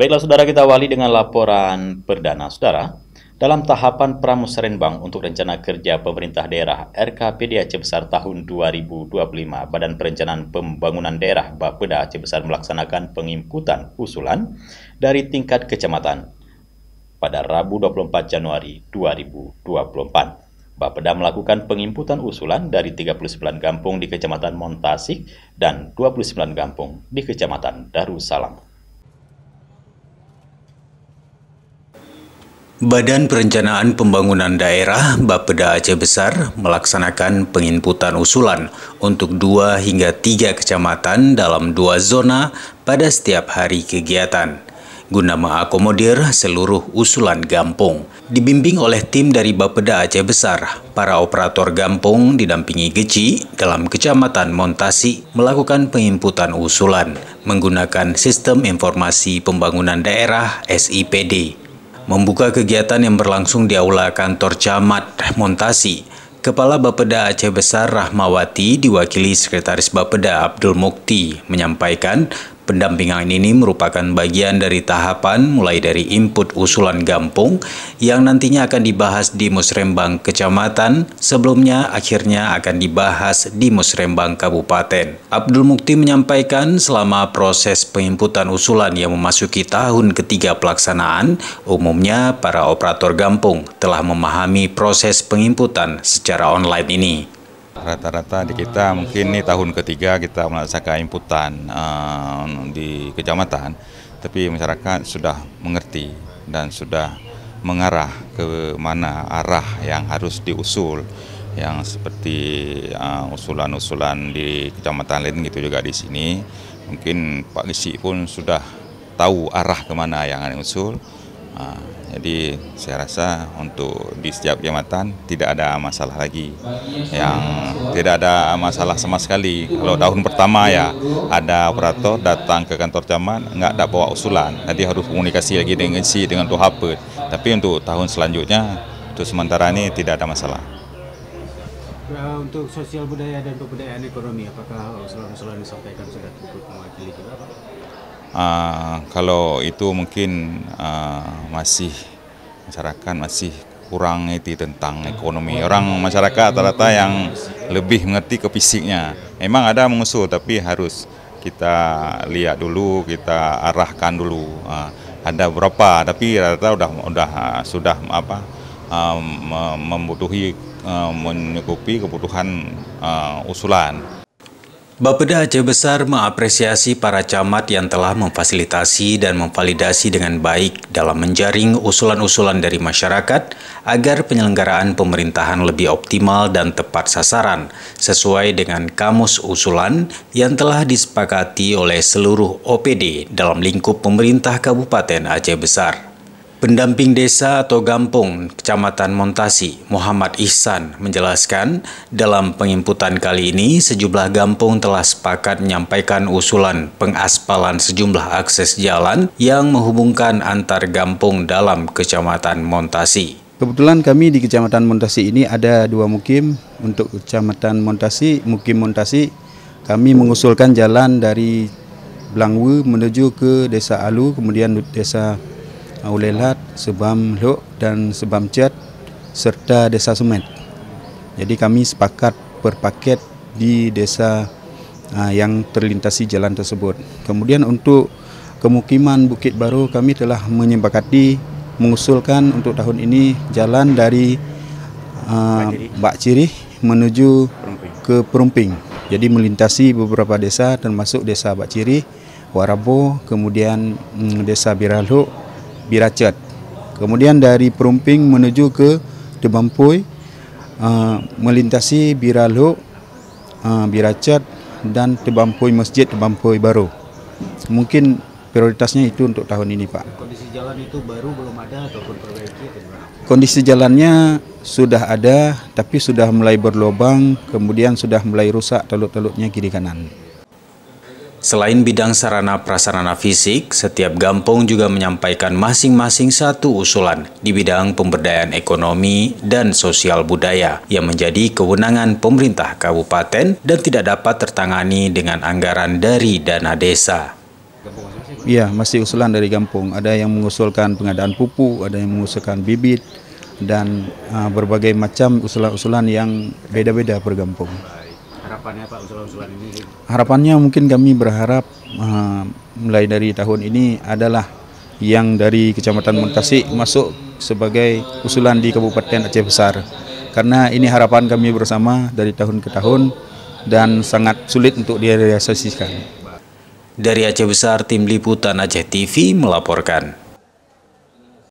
Baiklah saudara, kita awali dengan laporan perdana saudara. Dalam tahapan pramusrenbang untuk rencana kerja pemerintah daerah RKPD Aceh Besar tahun 2025, Badan Perencanaan Pembangunan Daerah Bapeda Aceh Besar melaksanakan penginputan usulan dari tingkat kecamatan pada Rabu 24 Januari 2024. Bapeda melakukan penginputan usulan dari 39 kampung di Kecamatan Montasik dan 29 kampung di Kecamatan Darussalam. Badan Perencanaan Pembangunan Daerah Bapeda Aceh Besar melaksanakan penginputan usulan untuk 2 hingga 3 kecamatan dalam 2 zona pada setiap hari kegiatan, guna mengakomodir seluruh usulan kampung. Dibimbing oleh tim dari Bapeda Aceh Besar, para operator kampung didampingi Geci dalam Kecamatan Montasi melakukan penginputan usulan menggunakan Sistem Informasi Pembangunan Daerah SIPD. Membuka kegiatan yang berlangsung di Aula Kantor Camat Montasi, Kepala Bapeda Aceh Besar Rahmawati diwakili Sekretaris Bapeda Abdul Mukti menyampaikan pendampingan ini merupakan bagian dari tahapan mulai dari input usulan kampung yang nantinya akan dibahas di Musrembang Kecamatan, sebelumnya akhirnya akan dibahas di Musrembang Kabupaten. Abdul Mukti menyampaikan selama proses penginputan usulan yang memasuki tahun ketiga pelaksanaan, umumnya para operator kampung telah memahami proses penginputan secara online ini. Rata-rata di kita mungkin ini tahun ketiga kita melaksanakan inputan di kecamatan, tapi masyarakat sudah mengerti dan sudah mengarah ke mana arah yang harus diusul, yang seperti usulan-usulan di kecamatan lain gitu juga di sini. Mungkin Pak Gesi pun sudah tahu arah kemana yang akan diusul. Jadi saya rasa untuk di setiap kecamatan tidak ada masalah lagi, yang tidak ada masalah sama sekali. Kalau tahun pertama ya ada operator datang ke kantor camat nggak ada bawa usulan, nanti harus komunikasi lagi dengan dengan Tuhapet. Tapi untuk tahun selanjutnya, untuk sementara ini tidak ada masalah. Untuk sosial budaya dan pemberdayaan ekonomi, apakah usulan-usulan disampaikan sudah cukup mewakili juga, Pak? Kalau itu mungkin masih masyarakat masih kurang ngerti tentang ekonomi. Orang masyarakat rata-rata yang lebih mengerti ke fisiknya. Memang ada mengusul, tapi harus kita lihat dulu, kita arahkan dulu. Ada berapa, tapi rata-rata sudah mencukupi kebutuhan usulan. Bapeda Aceh Besar mengapresiasi para camat yang telah memfasilitasi dan memvalidasi dengan baik dalam menjaring usulan-usulan dari masyarakat agar penyelenggaraan pemerintahan lebih optimal dan tepat sasaran sesuai dengan kamus usulan yang telah disepakati oleh seluruh OPD dalam lingkup pemerintah Kabupaten Aceh Besar. Pendamping desa atau kampung Kecamatan Montasi, Muhammad Ihsan, menjelaskan dalam penginputan kali ini sejumlah kampung telah sepakat menyampaikan usulan pengaspalan sejumlah akses jalan yang menghubungkan antar kampung dalam Kecamatan Montasi. Kebetulan kami di Kecamatan Montasi ini ada 2 mukim. Untuk Kecamatan Montasi, Mukim Montasi, kami mengusulkan jalan dari Blangwe menuju ke Desa Alu, kemudian Desa Ulelat, Sebam Lok dan Sebam Cat serta Desa Sumet. Jadi kami sepakat per paket di desa yang terlintasi jalan tersebut. Kemudian untuk kemukiman Bukit Baru, kami telah menyepakati mengusulkan untuk tahun ini jalan dari Bak Cirih menuju ke Perumping. Jadi melintasi beberapa desa termasuk Desa Bak Cirih, Warabo, kemudian Desa Biraluk, Biracet. Kemudian dari Perumping menuju ke Tebampoy, melintasi Biraluk, Biracet dan Tebampoy Masjid Tebampoy Baru. Mungkin prioritasnya itu untuk tahun ini, Pak. Kondisi jalan itu baru belum ada ataupun perbaiki? Kondisi jalannya sudah ada, tapi sudah mulai berlubang, kemudian sudah mulai rusak talut-talutnya kiri kanan. Selain bidang sarana prasarana fisik, setiap kampung juga menyampaikan masing-masing satu usulan di bidang pemberdayaan ekonomi dan sosial budaya yang menjadi kewenangan pemerintah kabupaten dan tidak dapat tertangani dengan anggaran dari dana desa. Iya, masih usulan dari kampung. Ada yang mengusulkan pengadaan pupuk, ada yang mengusulkan bibit, dan berbagai macam usulan-usulan yang beda-beda per kampung. Harapannya Pak usulan-usulan ini? Harapannya mungkin kami berharap mulai dari tahun ini adalah yang dari Kecamatan Muntasik masuk sebagai usulan di Kabupaten Aceh Besar. Karena ini harapan kami bersama dari tahun ke tahun dan sangat sulit untuk direalisasikan. Dari Aceh Besar, Tim Liputan Aceh TV melaporkan.